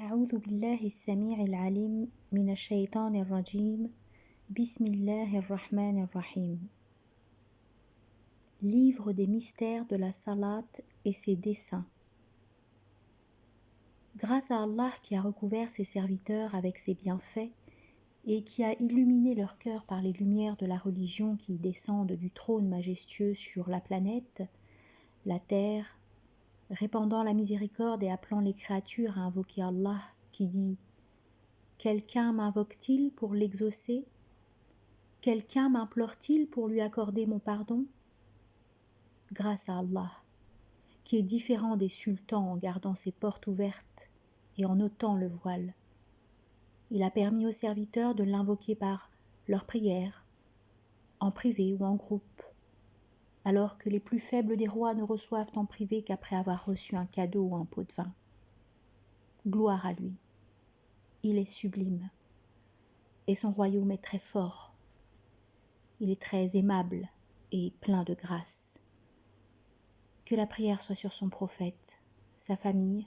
أعوذ بالله السميع العليم من الشيطان الرجيم بسم الله الرحمن الرحيم. Livre des mystères de la salate et ses desseins. Grâce à Allah qui a recouvert ses serviteurs avec ses bienfaits et qui a illuminé leur cœur par les lumières de la religion qui descendent du trône majestueux sur la planète, la terre, répandant la miséricorde et appelant les créatures à invoquer Allah qui dit « Quelqu'un m'invoque-t-il pour l'exaucer ? Quelqu'un m'implore-t-il pour lui accorder mon pardon ?» Grâce à Allah, qui est différent des sultans en gardant ses portes ouvertes et en ôtant le voile, il a permis aux serviteurs de l'invoquer par leurs prières, en privé ou en groupe, alors que les plus faibles des rois ne reçoivent en privé qu'après avoir reçu un cadeau ou un pot de vin. Gloire à lui, il est sublime, et son royaume est très fort. Il est très aimable et plein de grâce. Que la prière soit sur son prophète, sa famille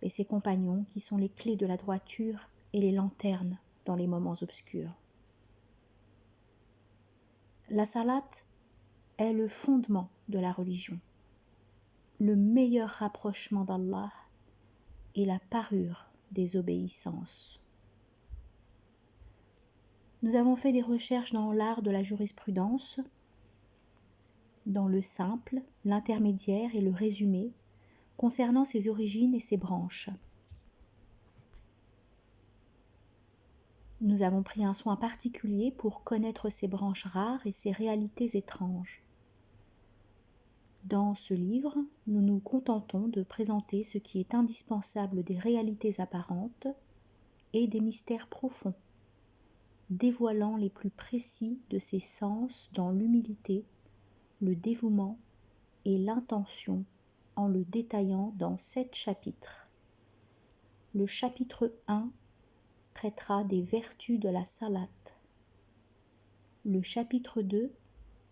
et ses compagnons qui sont les clés de la droiture et les lanternes dans les moments obscurs. La salate est le fondement de la religion, le meilleur rapprochement d'Allah et la parure des obéissances. Nous avons fait des recherches dans l'art de la jurisprudence, dans le simple, l'intermédiaire et le résumé, concernant ses origines et ses branches. Nous avons pris un soin particulier pour connaître ces branches rares et ces réalités étranges. Dans ce livre, nous nous contentons de présenter ce qui est indispensable des réalités apparentes et des mystères profonds, dévoilant les plus précis de ces sens dans l'humilité, le dévouement et l'intention en le détaillant dans 7 chapitres. Le chapitre 1 traitera des vertus de la salate. Le chapitre 2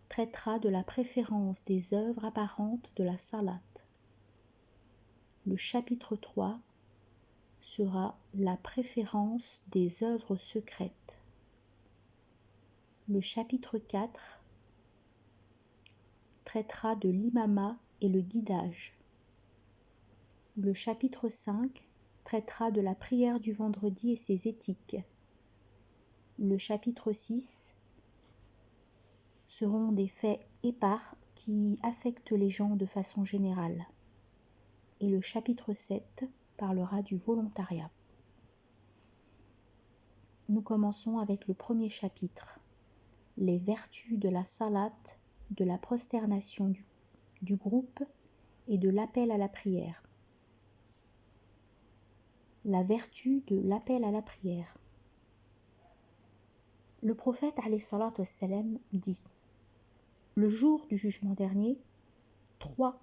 traitera de la préférence des œuvres apparentes de la salate. Le chapitre 3 sera la préférence des œuvres secrètes. Le chapitre 4 traitera de l'imama et le guidage. Le chapitre 5 traitera de la prière du vendredi et ses éthiques. Le chapitre 6 seront des faits épars qui affectent les gens de façon générale. Et le chapitre 7 parlera du volontariat. Nous commençons avec le premier chapitre, les vertus de la salate, de la prosternation du groupe et de l'appel à la prière. La vertu de l'appel à la prière. Le prophète alayhi salatu wassalam dit: le jour du jugement dernier, 3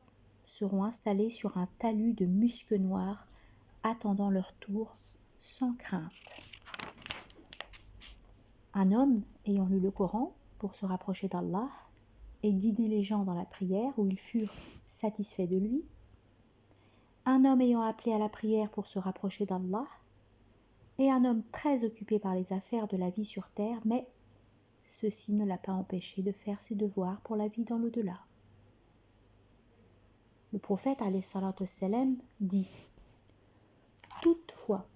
seront installés sur un talus de musc noir, attendant leur tour sans crainte. Un homme ayant lu le Coran pour se rapprocher d'Allah et guider les gens dans la prière où ils furent satisfaits de lui, un homme ayant appelé à la prière pour se rapprocher d'Allah, et un homme très occupé par les affaires de la vie sur terre, mais ceci ne l'a pas empêché de faire ses devoirs pour la vie dans l'au-delà. Le prophète alayhi salatu wassalam dit: toutefois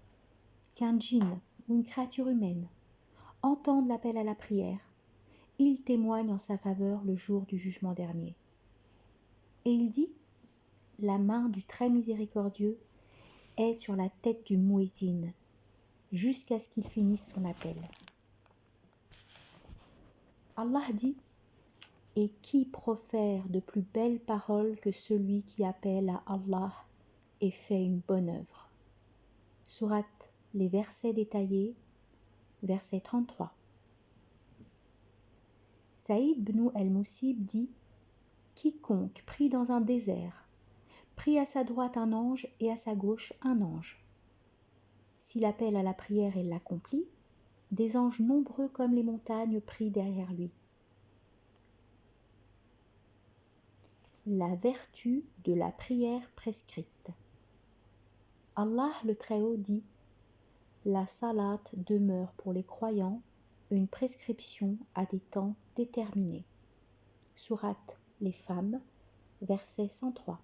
qu'un djinn ou une créature humaine entende l'appel à la prière, il témoigne en sa faveur le jour du jugement dernier. Et il dit: la main du très miséricordieux est sur la tête du muezzin, jusqu'à ce qu'il finisse son appel. Allah dit: et qui profère de plus belles paroles que celui qui appelle à Allah et fait une bonne œuvre. Sourate les versets détaillés, verset 33. Saïd ibn al-Musayyib dit: quiconque prie dans un désert, prie à sa droite un ange et à sa gauche un ange. S'il appelle à la prière et l'accomplit, des anges nombreux comme les montagnes prient derrière lui. La vertu de la prière prescrite. Allah le Très-Haut dit: la salat demeure pour les croyants une prescription à des temps déterminés. Sourate les femmes, verset 103.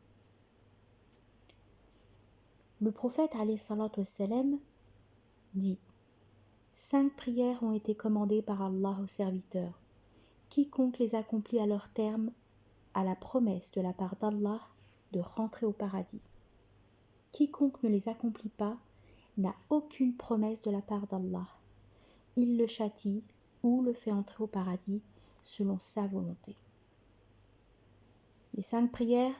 Le prophète alayhi salatu wassalam dit: 5 prières ont été commandées par Allah aux serviteurs. Quiconque les accomplit à leur terme a la promesse de la part d'Allah de rentrer au paradis. Quiconque ne les accomplit pas n'a aucune promesse de la part d'Allah. Il le châtie ou le fait entrer au paradis selon sa volonté. Les 5 prières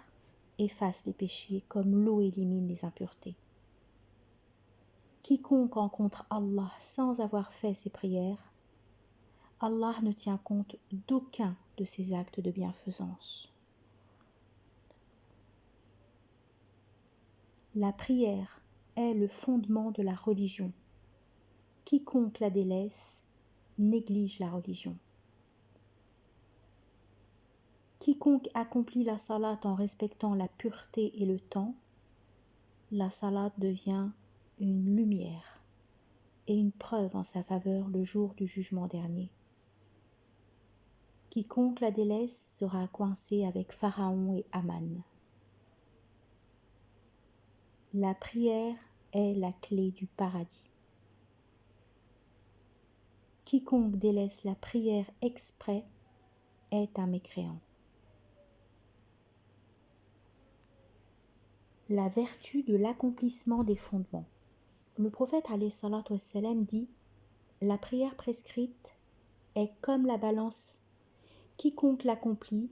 effacent les péchés comme l'eau élimine les impuretés. Quiconque rencontre Allah sans avoir fait ces prières, Allah ne tient compte d'aucun de ses actes de bienfaisance. La prière est le fondement de la religion. Quiconque la délaisse néglige la religion. Quiconque accomplit la salat en respectant la pureté et le temps, la salat devient une lumière et une preuve en sa faveur le jour du jugement dernier. Quiconque la délaisse sera coincé avec Pharaon et Aman. La prière est la clé du paradis. Quiconque délaisse la prière exprès est un mécréant. La vertu de l'accomplissement des fondements. Le prophète alayhi salatu wassalam dit: la prière prescrite est comme la balance. Quiconque l'accomplit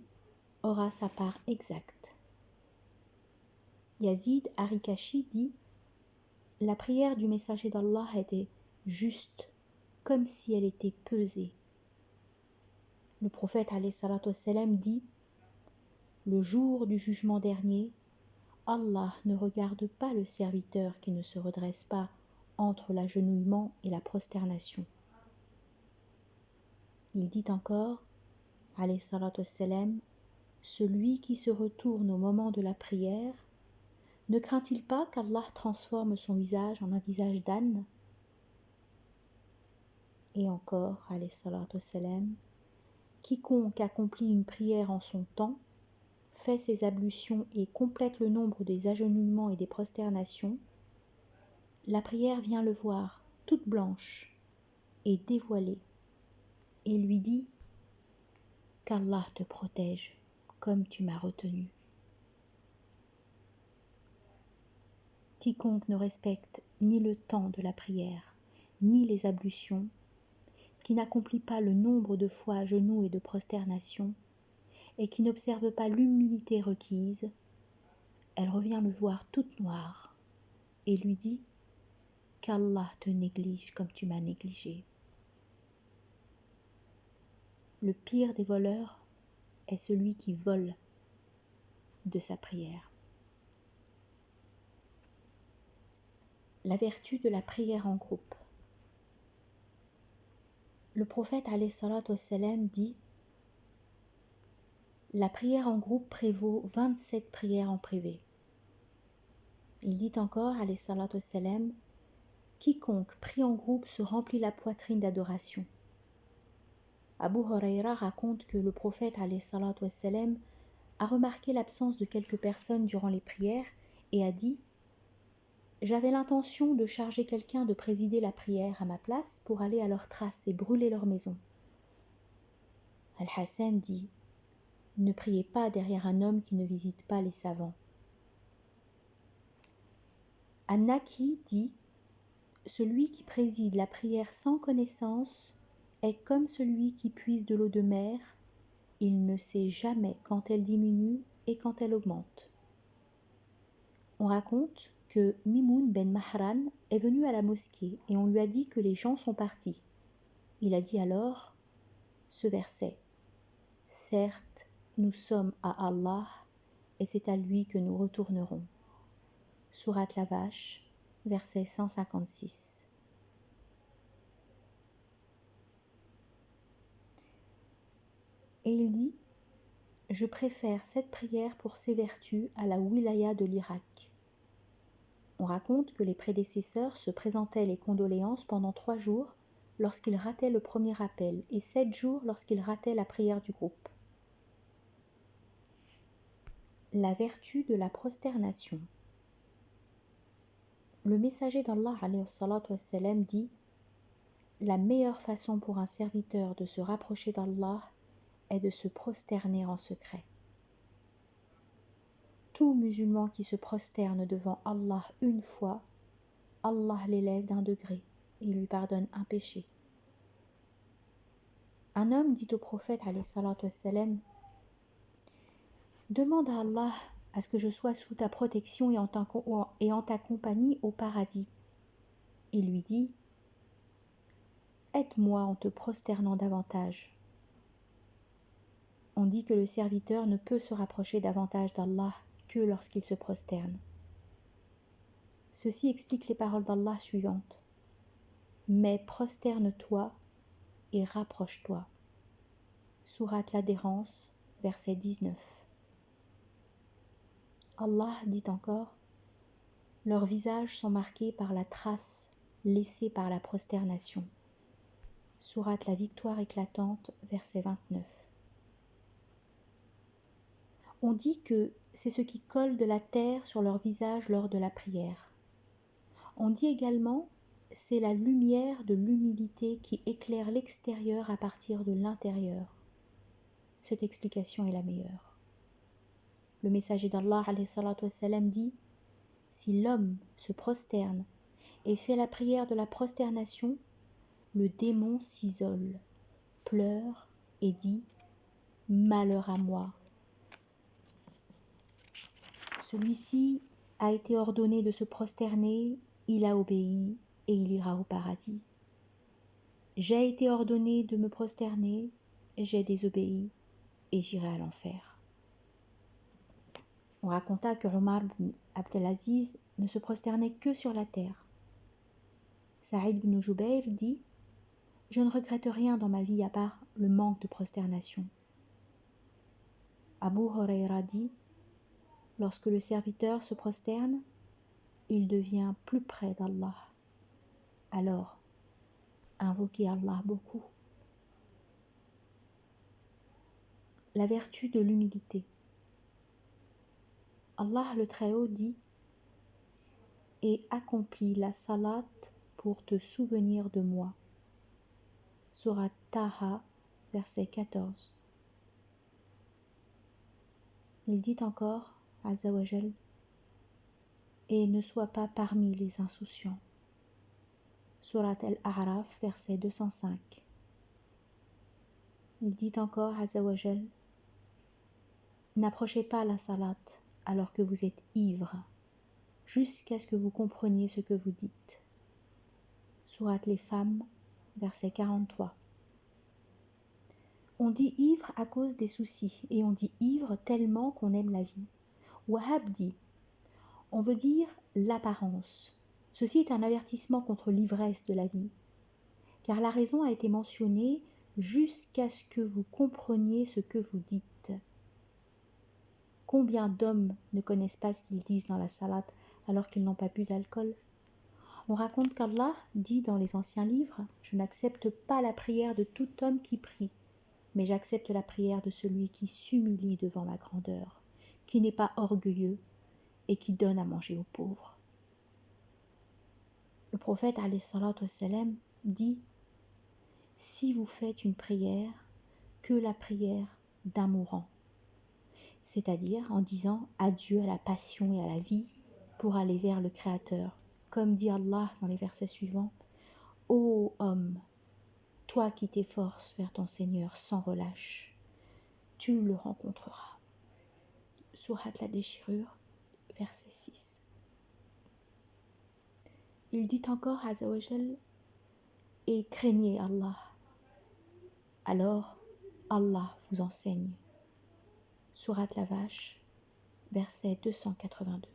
aura sa part exacte. Yazid Arikashi dit: la prière du messager d'Allah était juste, comme si elle était pesée. Le prophète alayhi salatu wassalam dit: le jour du jugement dernier, Allah ne regarde pas le serviteur qui ne se redresse pas entre l'agenouillement et la prosternation. Il dit encore, alayhi salatu wassalam, celui qui se retourne au moment de la prière, ne craint-il pas qu'Allah transforme son visage en un visage d'âne? Et encore, alayhi salatu wassalam, quiconque accomplit une prière en son temps, fait ses ablutions et complète le nombre des agenouillements et des prosternations, la prière vient le voir, toute blanche et dévoilée, et lui dit: qu'Allah te protège comme tu m'as retenu. Quiconque ne respecte ni le temps de la prière, ni les ablutions, qui n'accomplit pas le nombre de fois à genoux et de prosternation, et qui n'observe pas l'humilité requise, elle revient le voir toute noire et lui dit: qu'Allah te néglige comme tu m'as négligé. Le pire des voleurs est celui qui vole de sa prière. La vertu de la prière en groupe. Le prophète alayhi salatu wassalam dit: la prière en groupe prévaut 27 prières en privé. Il dit encore, alayhi salatu wassalam, quiconque prie en groupe se remplit la poitrine d'adoration. Abu Huraira raconte que le prophète alayhi salatu wassalam a remarqué l'absence de quelques personnes durant les prières et a dit: j'avais l'intention de charger quelqu'un de présider la prière à ma place pour aller à leur trace et brûler leur maison. Al-Hassan dit: ne priez pas derrière un homme qui ne visite pas les savants. An-Naki dit: celui qui préside la prière sans connaissance est comme celui qui puise de l'eau de mer, il ne sait jamais quand elle diminue et quand elle augmente. On raconte que Mimoun ben Mahran est venu à la mosquée et on lui a dit que les gens sont partis. Il a dit alors ce verset: certes, nous sommes à Allah et c'est à lui que nous retournerons. Sourate la Vache, verset 156. Et il dit: je préfère cette prière pour ses vertus à la wilaya de l'Irak. On raconte que les prédécesseurs se présentaient les condoléances pendant 3 jours lorsqu'ils rataient le premier appel et 7 jours lorsqu'ils rataient la prière du groupe. La vertu de la prosternation. Le messager d'Allah alayhi salatu wassalam dit « La meilleure façon pour un serviteur de se rapprocher d'Allah est de se prosterner en secret. » Tout musulman qui se prosterne devant Allah une fois, Allah l'élève d'un degré et lui pardonne un péché. Un homme dit au prophète alayhi salatu wassalam « Demande à Allah à ce que je sois sous ta protection et en ta compagnie au paradis. » Il lui dit « Aide-moi en te prosternant davantage. » On dit que le serviteur ne peut se rapprocher davantage d'Allah que lorsqu'il se prosterne. Ceci explique les paroles d'Allah suivantes. « Mais prosterne-toi et rapproche-toi. » Sourate l'Adhérence, verset 19. Allah dit encore « Leurs visages sont marqués par la trace laissée par la prosternation. » Sourate la Victoire éclatante, verset 29. On dit que c'est ce qui colle de la terre sur leur visage lors de la prière. On dit également c'est la lumière de l'humilité qui éclaire l'extérieur à partir de l'intérieur. Cette explication est la meilleure. Le messager d'Allah alayhi salatu wassalam dit « Si l'homme se prosterne et fait la prière de la prosternation, le démon s'isole, pleure et dit « Malheur à moi ». Celui-ci a été ordonné de se prosterner, il a obéi et il ira au paradis. J'ai été ordonné de me prosterner, j'ai désobéi et j'irai à l'enfer. On raconta que Omar ibn Abdelaziz ne se prosternait que sur la terre. Saïd ibn Jubayr dit « Je ne regrette rien dans ma vie à part le manque de prosternation. » Abu Huraira dit « Lorsque le serviteur se prosterne, il devient plus près d'Allah. Alors, invoquez Allah beaucoup. » La vertu de l'humilité. Allah le Très-Haut dit « Et accomplis la salat pour te souvenir de moi. » Sourate Taha, verset 14. Il dit encore, Azza wa Jal, « Et ne sois pas parmi les insouciants. » Sourate Al-A'raf, verset 205. Il dit encore, Azza wa Jal, « N'approchez pas la salat alors que vous êtes ivre, jusqu'à ce que vous compreniez ce que vous dites. » Sourate les femmes, verset 43. On dit ivre à cause des soucis et on dit ivre tellement qu'on aime la vie. Wahhab dit, on veut dire l'apparence. Ceci est un avertissement contre l'ivresse de la vie, car la raison a été mentionnée jusqu'à ce que vous compreniez ce que vous dites. Combien d'hommes ne connaissent pas ce qu'ils disent dans la salate alors qu'ils n'ont pas bu d'alcool? On raconte qu'Allah dit dans les anciens livres « Je n'accepte pas la prière de tout homme qui prie, mais j'accepte la prière de celui qui s'humilie devant ma grandeur, qui n'est pas orgueilleux et qui donne à manger aux pauvres. » Le prophète alayhi salatu wassalam dit « Si vous faites une prière, que la prière d'un mourant. » C'est-à-dire en disant adieu à la passion et à la vie pour aller vers le Créateur. Comme dit Allah dans les versets suivants, « Ô homme, toi qui t'efforces vers ton Seigneur sans relâche, tu le rencontreras. » Sourate la déchirure, verset 6. Il dit encore, Azza wa Jal, « Et craignez Allah. » Alors, Allah vous enseigne. Sourate la Vache, verset 282.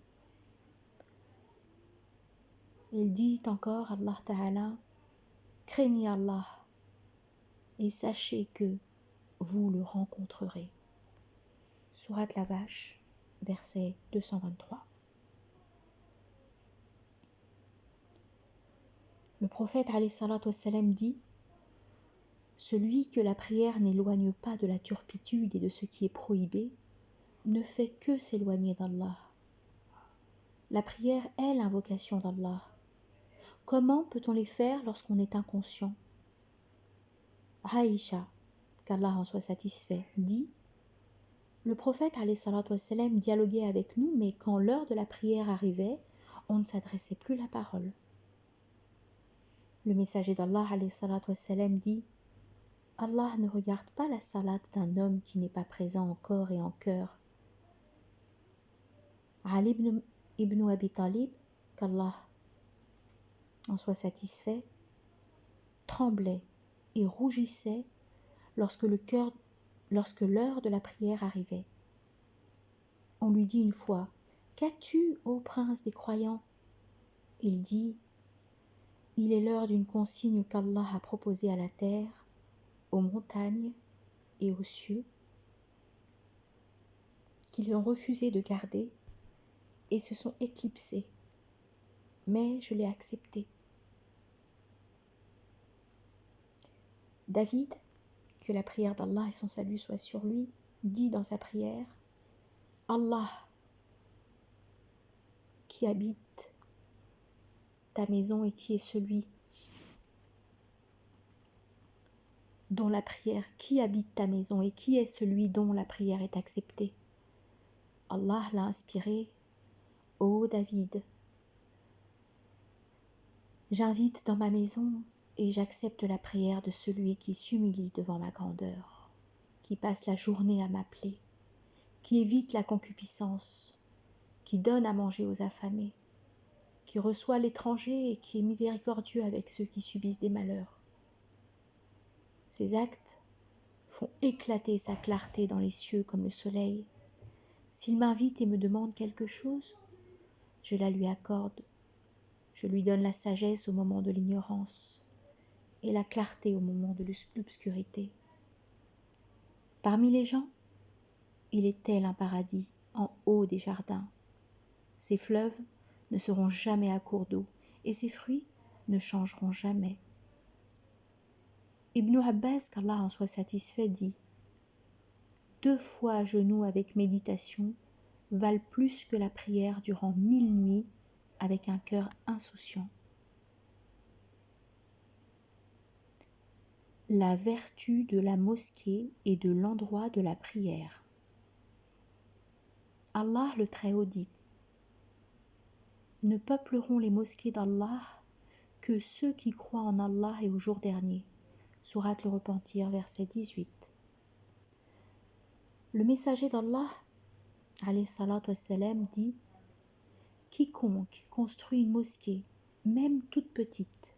Il dit encore, Allah Ta'ala, « Craignez Allah et sachez que vous le rencontrerez. » Sourate la Vache, verset 223. Le prophète alayhi salatu wassalam dit: celui que la prière n'éloigne pas de la turpitude et de ce qui est prohibé ne fait que s'éloigner d'Allah. La prière est l'invocation d'Allah. Comment peut-on les faire lorsqu'on est inconscient? Aïcha, qu'Allah en soit satisfait, dit: le prophète alayhi salatu wassalam dialoguait avec nous, mais quand l'heure de la prière arrivait, on ne s'adressait plus la parole. Le messager d'Allah alayhi salatu wassalam dit: Allah ne regarde pas la salate d'un homme qui n'est pas présent en corps et en cœur. Ali ibn Abi Talib, qu'Allah en soit satisfait, tremblait et rougissait lorsque l'heure de la prière arrivait. On lui dit une fois: qu'as-tu, ô prince des croyants? Il dit: il est l'heure d'une consigne qu'Allah a proposée à la terre, aux montagnes et aux cieux, qu'ils ont refusé de garder et se sont éclipsés, mais je l'ai accepté. David, que la prière d'Allah et son salut soient sur lui, dit dans sa prière: Allah, qui habite ta maison et qui est celui dont la prière, qui habite ta maison et qui est celui dont la prière est acceptée. Allah l'a inspiré: ô David, j'invite dans ma maison et j'accepte la prière de celui qui s'humilie devant ma grandeur, qui passe la journée à m'appeler, qui évite la concupiscence, qui donne à manger aux affamés, qui reçoit l'étranger et qui est miséricordieux avec ceux qui subissent des malheurs. Ces actes font éclater sa clarté dans les cieux comme le soleil. S'il m'invite et me demande quelque chose, je la lui accorde. Je lui donne la sagesse au moment de l'ignorance et la clarté au moment de l'obscurité. Parmi les gens, il est tel un paradis en haut des jardins. Ses fleuves ne seront jamais à court d'eau et ses fruits ne changeront jamais. Ibn Abbas, qu'Allah en soit satisfait, dit: 2 fois à genoux avec méditation valent plus que la prière durant 1000 nuits avec un cœur insouciant. La vertu de la mosquée et de l'endroit de la prière. Allah le Très-Haut dit: ne peupleront les mosquées d'Allah que ceux qui croient en Allah et au jour dernier. Sourate le Repentir, verset 18. Le messager d'Allah, alayhi salatu wassalam, dit: quiconque construit une mosquée, même toute petite,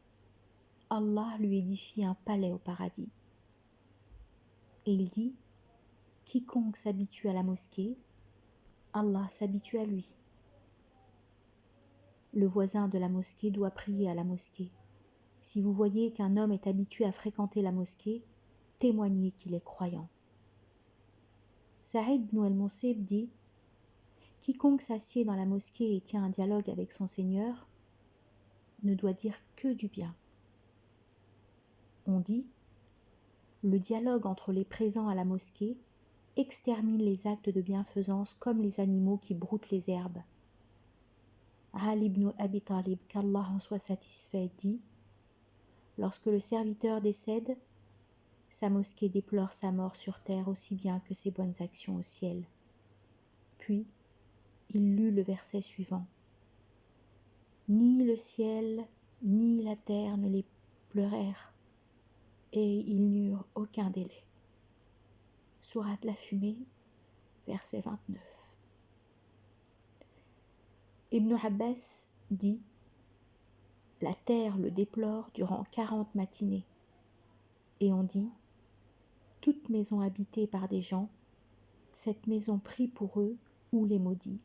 Allah lui édifie un palais au paradis. Et il dit: quiconque s'habitue à la mosquée, Allah s'habitue à lui. Le voisin de la mosquée doit prier à la mosquée. Si vous voyez qu'un homme est habitué à fréquenter la mosquée, témoignez qu'il est croyant. Saïd ibn al-Musayyib dit: quiconque s'assied dans la mosquée et tient un dialogue avec son Seigneur ne doit dire que du bien. On dit: le dialogue entre les présents à la mosquée extermine les actes de bienfaisance comme les animaux qui broutent les herbes. Ali ibn Abi Talib, qu'Allah en soit satisfait, dit: lorsque le serviteur décède, sa mosquée déplore sa mort sur terre aussi bien que ses bonnes actions au ciel. Puis, il lut le verset suivant: ni le ciel ni la terre ne les pleurèrent, et ils n'eurent aucun délai. Sourate la fumée, verset 29. Ibn Abbas dit: la terre le déplore durant 40 matinées. Et on dit: toute maison habitée par des gens, cette maison prie pour eux ou les maudit.